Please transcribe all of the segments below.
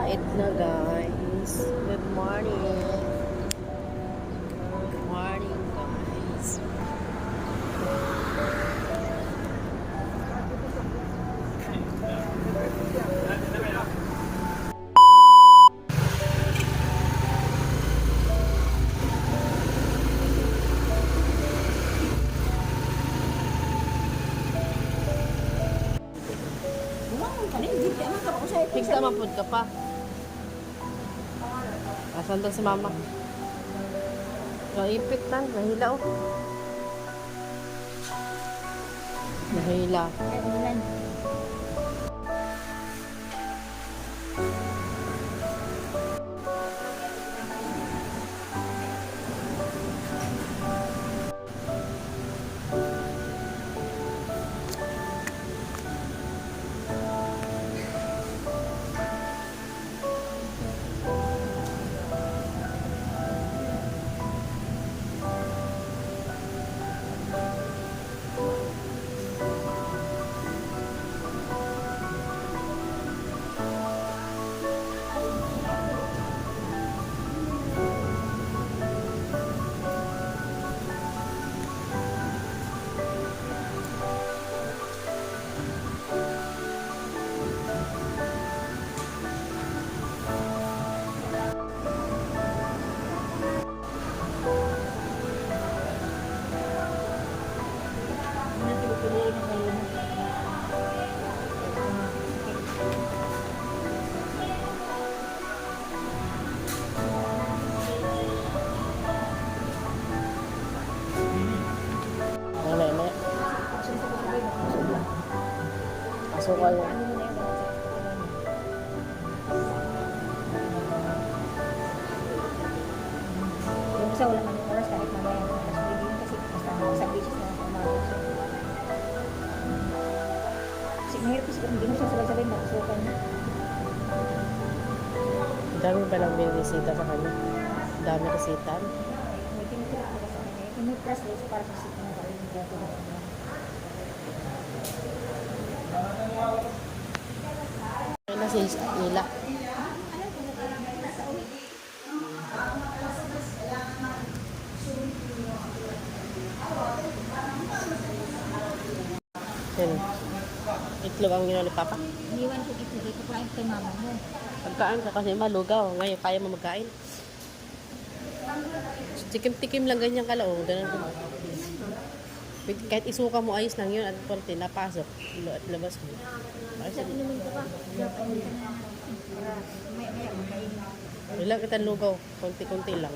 Pait na guys. Good morning. Good morning guys. Higsa mapod ka pa. Asan daw si mama? Naipit lang. Nahila oh. Nahila. Asukal. Yung isa wala man oras kahit mamaya yung oras hindi kasi basta sa beaches na ako umabot. Kasi mahirap kasi kung hindi mo siya sabay-sabay matusukan niya. Dami palang binisita sa kanya. Dami kasita. May tinutulak ko sa kanya. Yung may press release para sa sita ng karin niya. Ay na si Nila. Yan. Itlog ang ginawa ni Papa. Iniwan ko dito dito kain kay mama mo. Pagkaan ka kasi malugaw. Ngayon, kaya mo magkain. Tikim-tikim lang ganyan kalaong. Kahit isuka mo, ayos lang yun. At konti, napasok. At labas mo. Sa inumin ko pa. Maya makain. Wala kita lugaw. Konti-konti lang.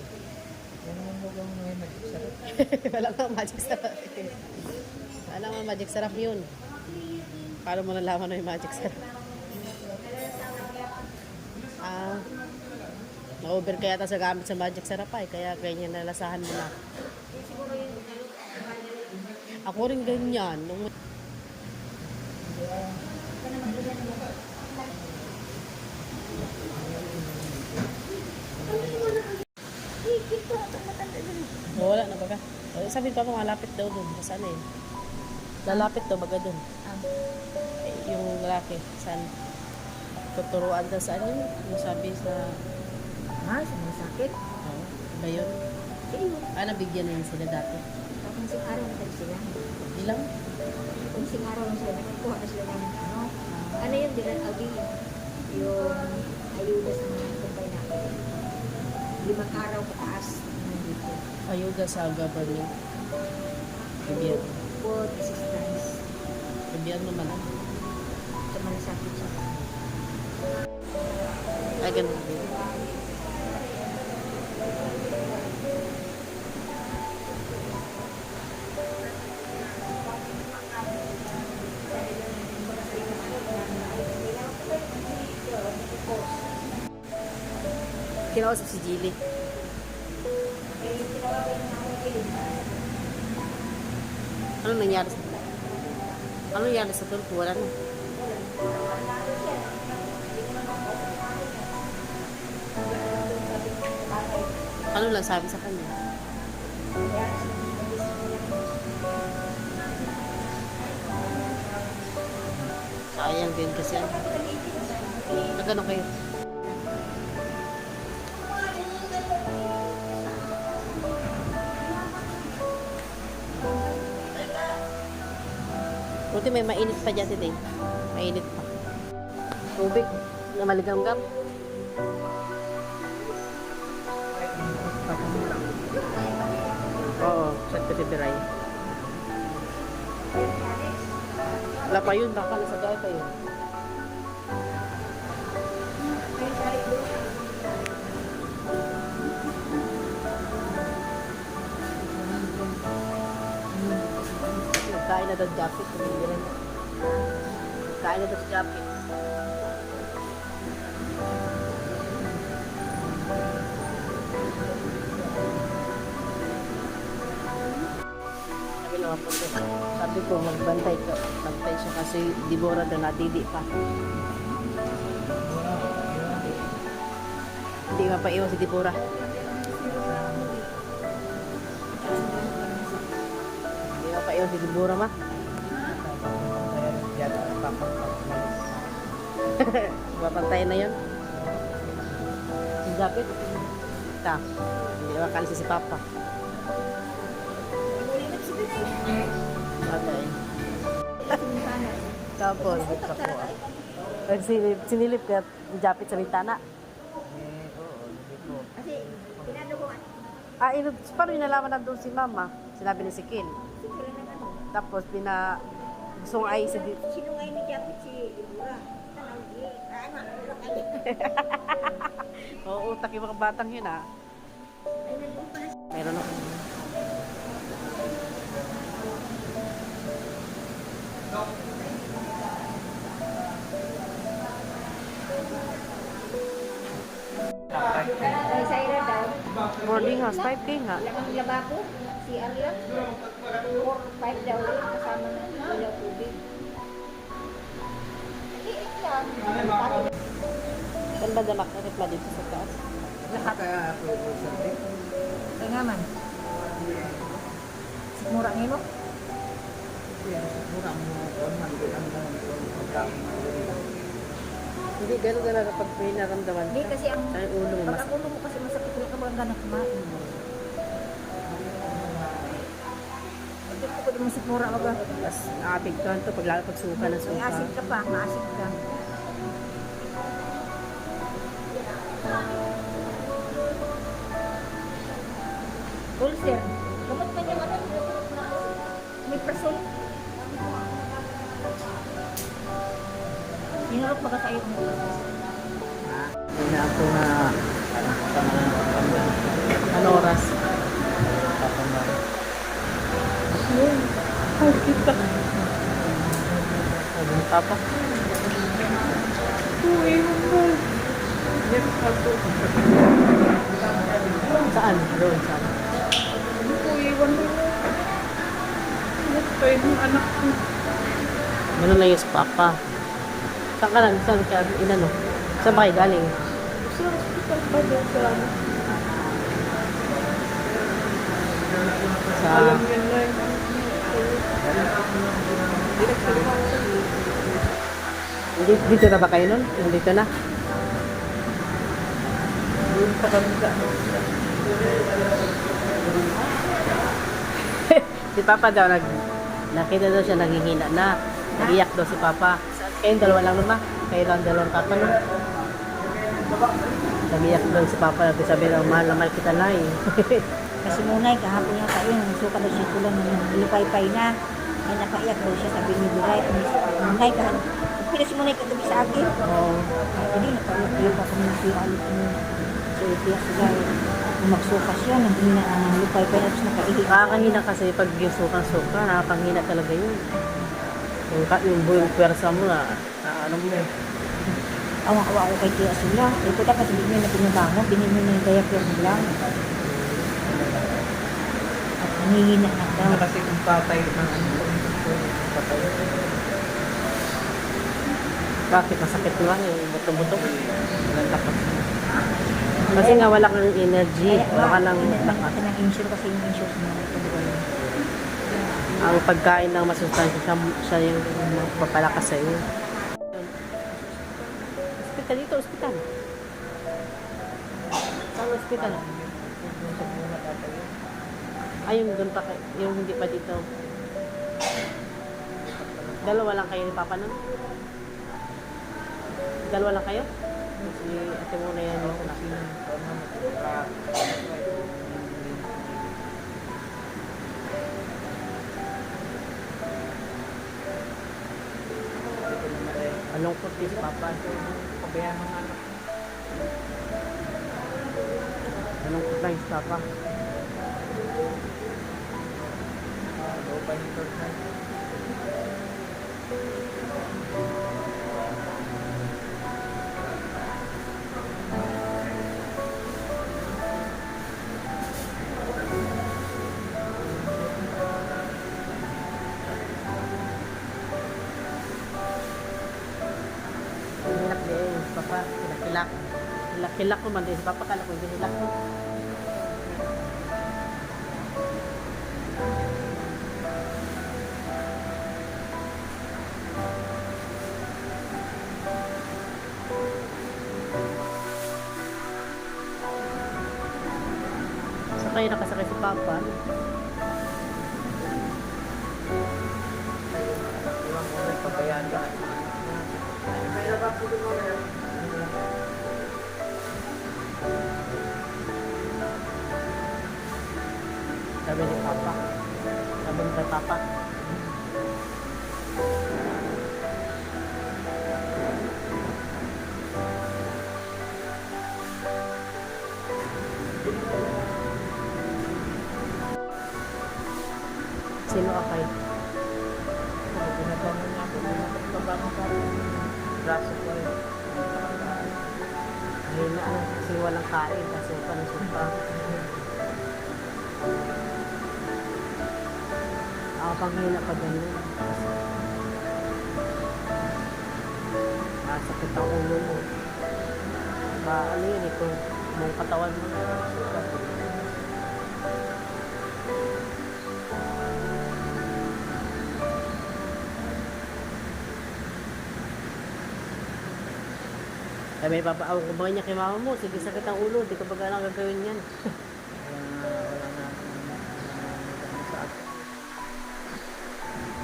Wala kang magic sarap. Wala kang magic sarap yun. Paano mo nalaman na yung magic sarap? Na-over kaya sa gamit sa magic sarap ay. Kaya ganyan nalasahan mo na. Ako rin ganyan. Wala na baga. Sabi pa malapit daw dun. Saan eh? Lalapit daw baga dun. Yung lalaki. Saan? Tuturuan daw sa ano yun? Yung sabi sa... Ha? Sa mga sakit? Oo. Ba yun? Nabigyan na yun sila dati. Kung sing araw na sila. Ilang? Kung sing araw na sila. Nagkuha na sila ng ano. Ano yun? Dilan Aldi. Yung ayuda sa mga kumpay natin. 5 araw pataas. Nandito. Ayuda sa government. Bibigyan. Food assistance. Bibigyan naman ah. Sa mga sakit siya. Ay, ganun din. Kinausap si Jilly. Ano nangyari sa tulpo? Wala na. Ano lang sabi sa kanya? Sayang din kasi. Nagano kayo? Tito, may mainit pa dyan, Tito. Mainit pa. Tubig na maligamgam. Oo, sa Titibiray. Wala pa yun, baka nasa gaya pa yun. Nagkain na daw jacket. Nagkain na daw sa jacket. Sabi naman po siya. Sabi ko, magbantay ka. Magbantay siya kasi Dibora daw nadidi pa. Hindi mapaiwan si Dibora. Hindi mapaiwan si Dibora, ma. Mapantayan na yun. Si Japit. Ita. Hindi makalis si Papa. Okay. Tapos, sinilip ka Japit sa bintana. Kasi, pinano ko, Paano inalaman na doon si Mama? Sinabi ni si Kin. siguro na ano. Tapos, gusto ay si Sinungay ni Japit si Ibura. Oo, utak yung mga batang yun, ah. Ay, nandun pala. Meron ako. Ay, sa ira daw. Boarding house, 5K nga. Lamang lababo. Si Arla. 4-5 daw. Kasama na. Wala tubig. Liit lang. Saan ba damak na repla dito sa taas? Kaya nga man. Mura ngayon mo? Hindi, gano'n talaga pag may naramdaman. Hindi kasi ang Ay, ulo mo pag mas... ang ulo mo kasi masakit wala ka bang ganang kumain. Ito ko pwede mo sikmura ka ba? Tapos naapigtuhan to pag lalo pag suka ng May suka. acid ka pa, ma-acid ka. Ulcer. Gamot man yung ano? May prasol. Hinarap ba ka sa iyo? Hindi na ako na... Ano oras? Ay, kita. Sabi ni Papa. Uy, saan? Doon, saan? Iwan mo. Ito yung anak ko. Ganun lang yung sa Papa. Saan ka lang? Saan ka? Inano? Saan ba kayo galing? Sa hospital pa daw sa ano. Sa... Alam yan na yung Dito na ba kayo nun? Yung dito na? doon pa kami sa Si Papa daw, nakita daw siya naghihina na. Nagiyak daw si Papa. Kayong dalawa lang naman. Kayo lang dalawang Papa nun. Nagiyak daw si Papa. Sabi daw, mahal na mahal kita na eh. Kasi muna kahapon niya kayo, suka daw siya tulang ng lupay-pay na. Ay napaiyak daw siya, sabi ni Biray. Munay ka, pinas munay ka gabi sa akin. Oo. Hindi, napaiyak pa kami siya alit mo. So, ipiyak sila. Nung magsuka siya, nanghina ang lupay-pay at nakaihi. Nakakahina kasi pag yung suka, nakakahina talaga yun. Yung buong pwersa mo na, ano mo. Awa-awa ko kay Tia Sula. Ito dapat hindi niya na pinabango, binili na yung diaper mo lang. At nanghihina na daw. kasi kung patay ng ano patay. Bakit? Masakit lang yung buto-buto. Kasi nga wala kang energy. Wala ka ng lakas. Kasi ng insure kasi yung insure sa mga tubugan. Ang pagkain ng masustansya, siya yung papalakas sa iyo. Hospital dito, hospital. Saan hospital? Ay, yung doon pa, yung hindi pa dito. Dalawa lang kayo ni Papa nun? Dalawa lang kayo? Si ate mo na yan dito na. Malungkot din si Papa. Pabayaan ng anak. Malungkot lang si Papa. Low pa yung third night. Hilak din si Papa. Hilak-hilak. Hilak-hilak ko man din si Papa. Kala ko hindi hilak ko. Sakay nakasakay si Papa. Iwan ko rin pabayaan lahat. Sabi ni Papa. Sabi ni Papa. Sino akay? Binabangon niya ako. Binabangon ka rin. Braso ko rin. Ayun na kasi walang kain. Kasi pa ng supa. Ako pang hina pa ganun. Sakit ang ulo mo. Ano yun ito? Mong katawan mo. Sabi ni Papa, ako kumain niya kay mama mo. Sige, sakit ang ulo. Di ka ba galang gagawin yan? Wala na sa akin.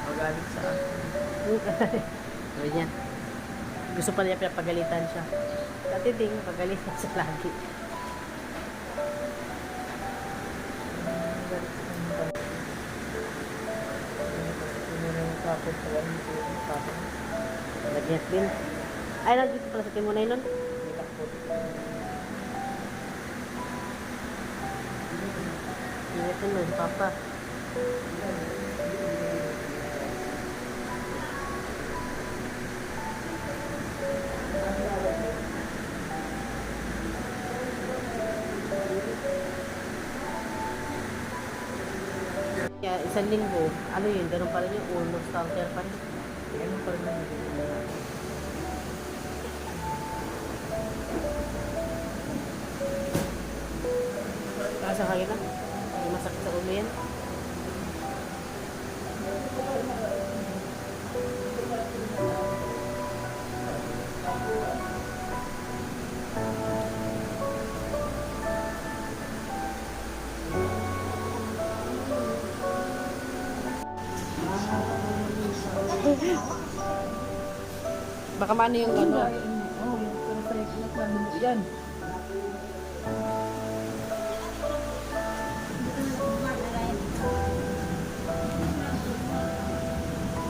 Magalit sa akin. Sabi niya. Gusto pa niya pinapagalitan siya. Dati din, pagalitan siya lagi. Nag-get din. Ay, nandito pala sa Timonay nun. Ingat din nun, Papa. Kaya isang linggo, ano yun, ganun pa rin yung almost counter pa rin. Ganun pa rin ang Kasa kaya na, hindi masakit sa ulo yan. Baka maano yung ano. Oo, pero sa ikilat na dugo yan.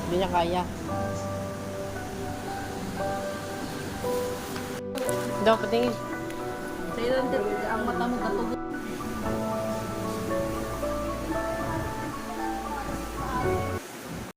Hindi niya kaya. Daw, patingin. Sa'yo lang, ang mata mo katugo.